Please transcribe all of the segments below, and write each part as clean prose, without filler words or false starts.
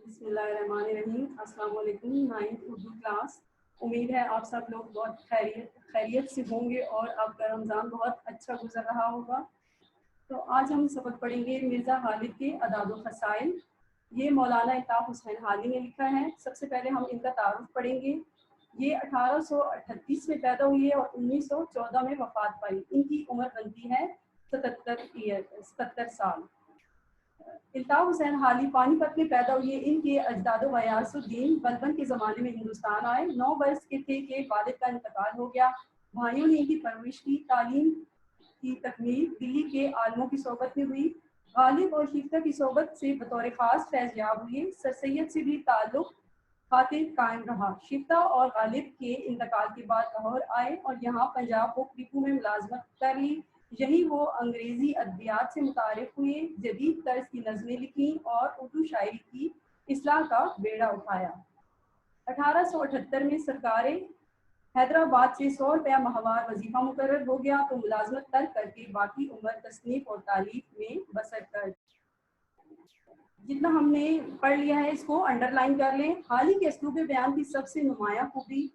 बिस्मिल्लाहिर्रहमानिर्रहीम। अस्सलाम वालेकुम। 9th Urdu class. उम्मीद है आप सब लोग बहुत खैरियत से होंगे और आपका रमज़ान बहुत अच्छा गुजर रहा होगा। तो आज हम सबक पढ़ेंगे मिर्ज़ा गालिब के अदाद व फ़साइल। ये मौलाना इल्ताफ़ हुसैन हाली ने लिखा है। सबसे पहले हम इनका तारुफ पढ़ेंगे। ये 1838 में पैदा हुई है और 1914 में वफ़ात पाई। इनकी उम्र बनती है 77 साल। इल्ताफ़ हुसैन हाली पानीपत में पैदा हुए। इनके अजदाद गयासुद्दीन बलबन के ज़माने में हिंदुस्तान आए। 9 वर्ष के थे कि वालिद का इंतकाल हो गया। भाइयों ने इनकी परवरिश की। तालीम की तकमील दिल्ली के आलमों की सोबत में हुई। गालिब और शिफ्ता की सोबत से बतौर ख़ास फैज़ याब हुए। सर सैयद से भी ताल्लुक़ खातिर कायम रहा। शिफ्ता और गालिब के इंतकाल के बाद लाहौर आए और यहाँ पंजाब बुक डिपो में मुलाजमत कर ली। यही वो अंग्रेज़ी अदबियात से मुतारिफ हुए, जदीद तर्ज की नज़में लिखी और उर्दू शायरी की इस्लाह का बेड़ा उठाया। 1878 में सरकार हैदराबाद से 100 रुपया माहवार वजीफा मुकर्रर हो गया तो मुलाजमत तर्क करके बाकी उम्र तसनीफ और तालीफ में बसर कर। जितना हमने पढ़ लिया है इसको अंडरलाइन कर लें। हाली के असलूब बयान की सबसे नुमायां खूबी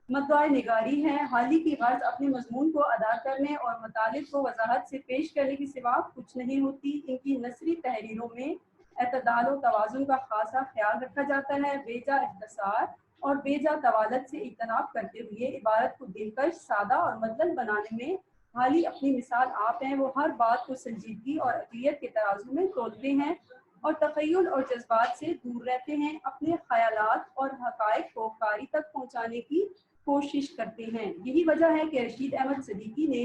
मद्दाए निगारी है। हाली की गर्ज अपने मजमून को अदा करने और मतालिब को वजाहत से पेश करने के सिवा कुछ नहीं होती। इनकी नसरी तहरीरों में एतदाल और तवाज़ुन का खासा ख्याल रखा जाता है। बेजा इख्तिसार और बेजा तवालत से इज्तनाब करते हुए इबारत को दिलकश, सादा और मतलब बनाने में हाली अपनी मिसाल आप हैं। वो हर बात को संजीदगी और अक़लियत के तराजू में तोलते हैं और तख़य्युल और जज्बात से दूर रहते हैं। अपने ख़यालात और हक़ाइक़ को कारी तक पहुँचाने की कोशिश करते हैं। यही वजह है कि रशीद अहमद सिद्दीकी ने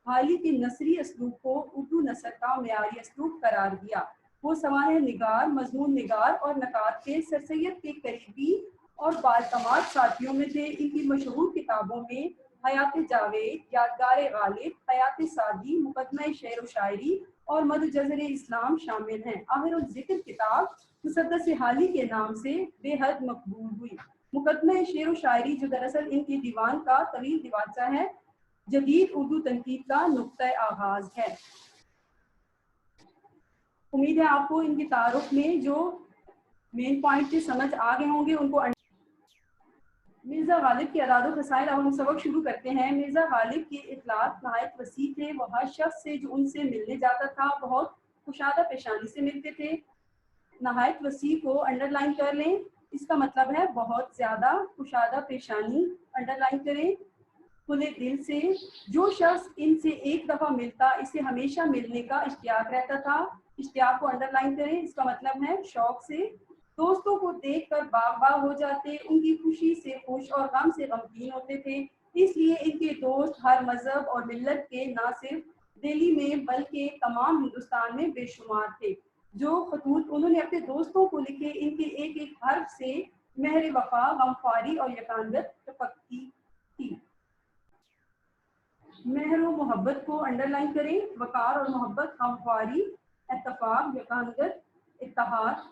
हाली के नसरी असलूब को उर्दू नसर का मेयारी असलूब करार दिया। वो सवाने निगार, मजमून निगार और नकात के सर सैयद के करीबी और बालकमाल साथियों में थे। इनकी मशहूर किताबों में हयात जावेद, यादगार गालिब, हयात सादी, मुकदमा शेर व शायरी और मदजर इस्लाम शामिल हैं। आखिर जिक्र किताब मुसद्दस हाली के नाम से बेहद मकबूल हुई। मुकदमा शेर व शायरी जो दरअसल इनके दीवान का तवील दिवाचा है, जदीद उर्दू तनकीद का नुक्ता आगाज है। उम्मीद है आपको इनके तारुफ में जो मेन पॉइंट थे समझ आ गए होंगे। उनको मिर्ज़ा गालिब के अदाद व फ़साइल। अब हम सबक शुरू करते हैं। मिर्ज़ा गालिब के इखलाक नहायत वसी थे। वो हर शख्स से जो उनसे मिलने जाता था बहुत कुशादा पेशानी से मिलते थे। नहायत वसी को अंडरलाइन कर लें, इसका मतलब है बहुत ज़्यादा कुशादा पेशानी। अंडरलाइन करें। खुले दिल से जो शख्स इनसे एक दफ़ा मिलता इसे हमेशा मिलने का इश्तियाक रहता था। इश्तियाक को अंडरलाइन करें, इसका मतलब है शौक से। दोस्तों को देखकर बाग बाग हो जाते, उनकी खुशी से खुश और गम से गमगीन होते थे। इसलिए इनके दोस्त हर मजहब और मिल्लत के न सिर्फ दिल्ली में बल्कि तमाम हिंदुस्तान में बेशुमार थे। जो खतूत उन्होंने अपने दोस्तों को लिखे, इनके एक एक हर्फ से मेहर वफा, गमख्वारी और यकानत टपकती थी। मेहर व मोहब्बत को अंडरलाइन करें। वकार और मोहब्बत, गमख्वारी, इत्तफाक, यकानत, इत्तेहाद,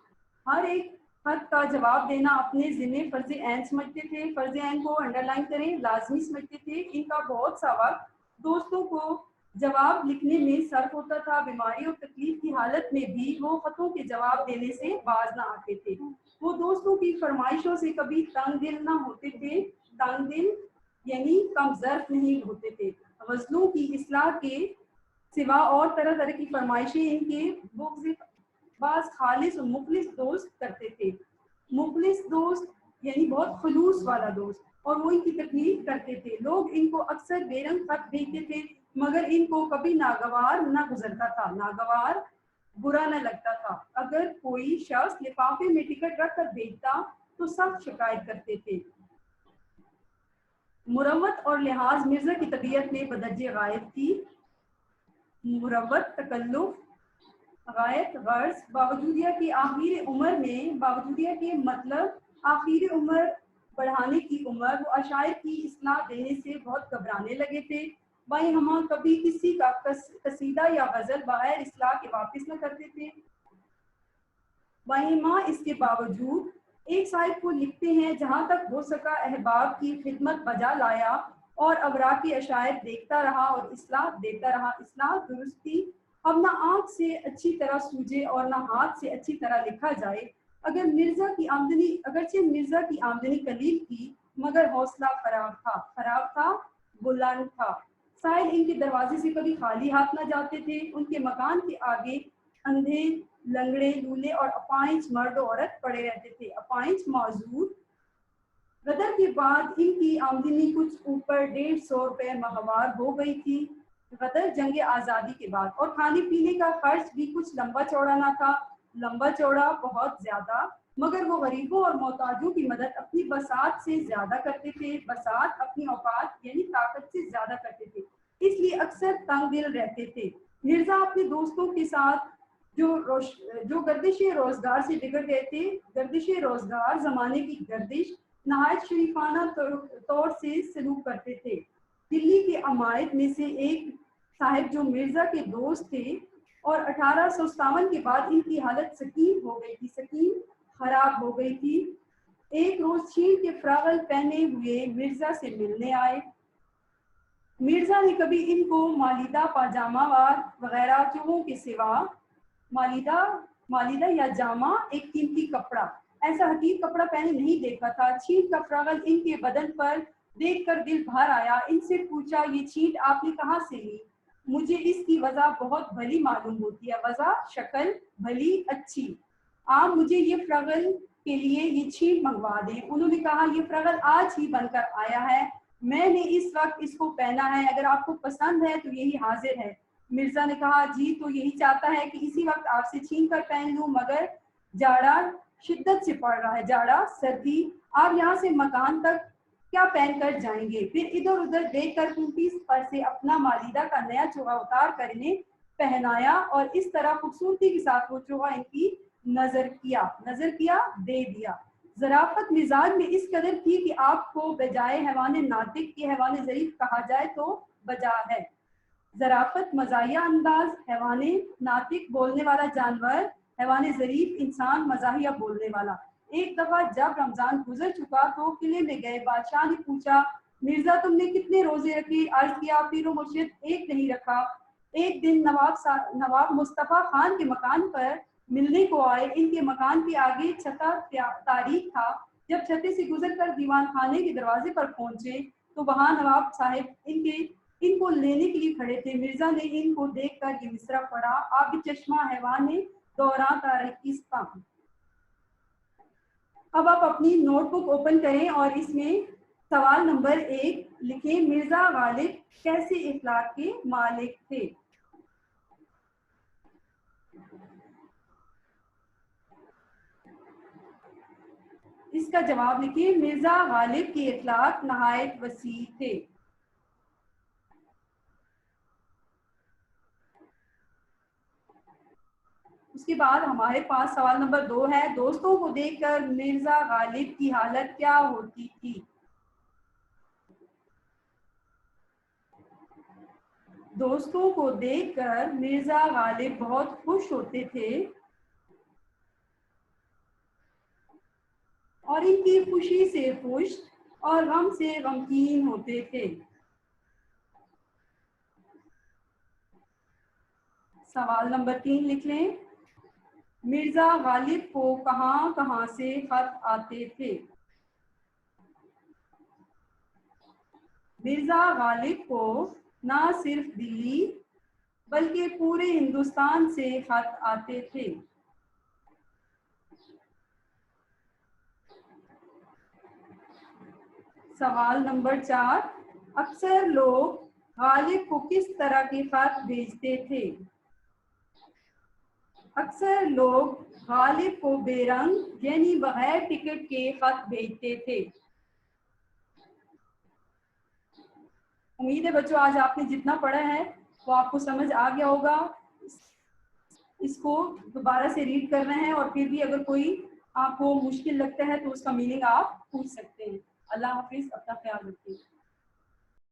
हर एक खत का जवाब देना अपने ज़िम्मे फ़र्ज़ ऐन समझते थे। फ़र्ज़ ऐन को अंडरलाइन करें, लाजमी समझते थे। इनका बहुत सा वक्त दोस्तों को जवाब लिखने में सर्फ होता था। बीमारी और तकलीफ की हालत में भी वो खतों के जवाब देने से बाज न आते थे। वो दोस्तों की फरमाइशों से कभी तंग दिल न होते थे। तंग दिल यानी कमज़र्फ नहीं होते थे। गज़लों की इस्लाह के सिवा और तरह तरह की फरमाइशें इनके बुग़्ज़ बाज़ खालिस और मुखलिस दोस्त करते थे। मुखलिस दोस्त यानी बहुत खुलूस वाला दोस्त, और वो इनकी तकलीफ करते थे। लोग इनको अक्सर बेरंग खत भेजते थे मगर इनको कभी नागवार न गुजरता था, नागवार बुरा न लगता था। अगर कोई शख्स लिफाफे में टिकट रख कर भेजता तो सख्त शिकायत करते थे। मुरव्वत और लिहाज मिर्जा की तबीयत में बदर्जे गायब थी। मुरव्वत, तकल्लुफ, गायत, गर्ज, बावजूदिया की आखिरी उम्र में, बावजूदिया के मतलब आखिरी उम्र बढ़ाने की उम्र, वो अशायर की इस्लाह देने से बहुत घबराने लगे थे। भाई हम कभी किसी का कसीदा या गजल बगैर इस्लाह के वापस न करते थे। भाई माँ इसके बावजूद एक साहिब को लिखते हैं, जहाँ तक हो सका अहबाब की खिदमत बजा लाया और अवराकी अशायर देखता रहा और इस्लाह देता रहा। इस्लाह दुरुस्ती अब ना आँख से अच्छी तरह सूझे और ना हाथ से अच्छी तरह लिखा जाए। अगर मिर्जा की आमदनी अगरचे मिर्जा की आमदनी कलील थी मगर हौसला खराब था बुलंद था। साहिल इनके दरवाजे से कभी खाली हाथ न जाते थे। उनके मकान के आगे अंधे लंगड़े लूले और अपाहिज मर्द औरत पड़े रहते थे। अपाहिज मौजूद गदर के बाद इनकी आमदनी कुछ ऊपर 150 रुपए माहवार हो गई थी। गदर जंग आज़ादी के बाद, और खाने पीने का खर्च भी कुछ लंबा चौड़ा ना था, लंबा चौड़ा बहुत ज्यादा, मगर वो गरीबों और मोहताजों की मदद अपनी बसात से ज्यादा करते थे, बसात अपनी औकात यानी ताकत से ज्यादा करते थे, इसलिए अक्सर तंग दिल रहते थे। मिर्जा अपने दोस्तों के साथ जो गर्दिश रोजगार से बिगड़ गए थे, गर्दिश रोजगार जमाने की गर्दिश नहायत शरीफाना तौर से सलूक करते थे। दिल्ली के अमायद में से एक साहिब जो मिर्जा के दोस्त थे, और 1857 के बाद इनकी हालत सकीन हो गई थी, सकीन खराब हो गई थी। एक रोज चीन के फ्रागल पहने हुए मिर्जा से मिलने आए। मिर्जा ने कभी इनको मालिदा पाजामा वगैरह चूहों के सिवा मालिदा या जामा एक कीमती कपड़ा, ऐसा हकीर कपड़ा पहने नहीं देखा था। छींट का फ्रागल इनके बदन पर देखकर दिल भर आया। इनसे पूछा, ये छींट आपने कहाँ से ली? मुझे इसकी वजह बहुत भली मालूम होती है। वजह? शक्ल भली अच्छी। आप मुझे ये फ्रागल के लिए ये छींट मंगवा दें। उन्होंने कहा, ये फ्रागल आज ही बनकर आया है, मैंने इस वक्त इसको पहना है, अगर आपको पसंद है तो यही हाजिर है। मिर्जा ने कहा, जी तो यही चाहता है कि इसी वक्त आपसे छीन कर पहन लूं, मगर जाड़ा शिद्दत से पड़ रहा है, जाड़ा सर्दी, आप यहाँ से मकान तक क्या पहन कर जाएंगे? फिर इधर उधर देख कर कुर्ती पर से अपना मालिदा का नया चोगा उतार कर इन्हें पहनाया, और इस तरह खूबसूरती के साथ वो चोगा इनकी नजर किया दे दिया। ज़राफ़त मिजाज में इस कदर थी कि आपको बजाय हैवान नातिक के हैवान ज़रीफ कहा जाए तो बजा है। ज़राफ़त मज़ाहिया अंदाज, हैवान नातिक बोलने वाला जानवर, हैवान ज़रीफ इंसान मज़ाहिया बोलने वाला। एक दफ़ा जब रमज़ान गुजर चुका तो किले में गए। बादशाह ने पूछा, मिर्ज़ा तुमने कितने रोजे रखे? अर्ज़ किया, पीरो मुर्शिद एक नहीं रखा। एक दिन नवाब मुस्तफ़ा खान के मकान पर मिलने को आए। इनके मकान के आगे छता तारीख था। जब छते से गुजरकर दीवान खाने के दरवाजे पर पहुंचे तो वहां नवाब साहिब इनको लेने के लिए खड़े थे। मिर्जा ने इनको देखकर ये मिसरा पढ़ा, आप चश्मा हैवान दौरान तारीकिस्तान। अब आप अपनी नोटबुक ओपन करें और इसमें सवाल नंबर 1 लिखें, मिर्जा गालिब कैसे इखलाक के मालिक थे? इसका जवाब लिखिए, मिर्जा गालिब के इखलाक नहायत वसी थे। उसके बाद हमारे पास सवाल नंबर 2 है, दोस्तों को देखकर मिर्जा गालिब की हालत क्या होती थी? दोस्तों को देखकर मिर्जा गालिब बहुत खुश होते थे और इनकी खुशी से खुश और गम से गमगीन होते थे। सवाल नंबर 3 लिख लें, मिर्जा गालिब को कहां कहां से खत आते थे? मिर्जा गालिब को ना सिर्फ दिल्ली बल्कि पूरे हिंदुस्तान से खत आते थे। सवाल नंबर 4, अक्सर लोग गालिब को किस तरह के खत भेजते थे? अक्सर लोग गालिब को बेरंग यानी बगैर टिकट के खत भेजते थे। उम्मीद है बच्चों आज आपने जितना पढ़ा है वो आपको समझ आ गया होगा। इसको दोबारा से रीड कर रहे हैं और फिर भी अगर कोई आपको मुश्किल लगता है तो उसका मीनिंग आप पूछ सकते हैं। अल्लाह हाफिज, अपना ख्याल रखिए।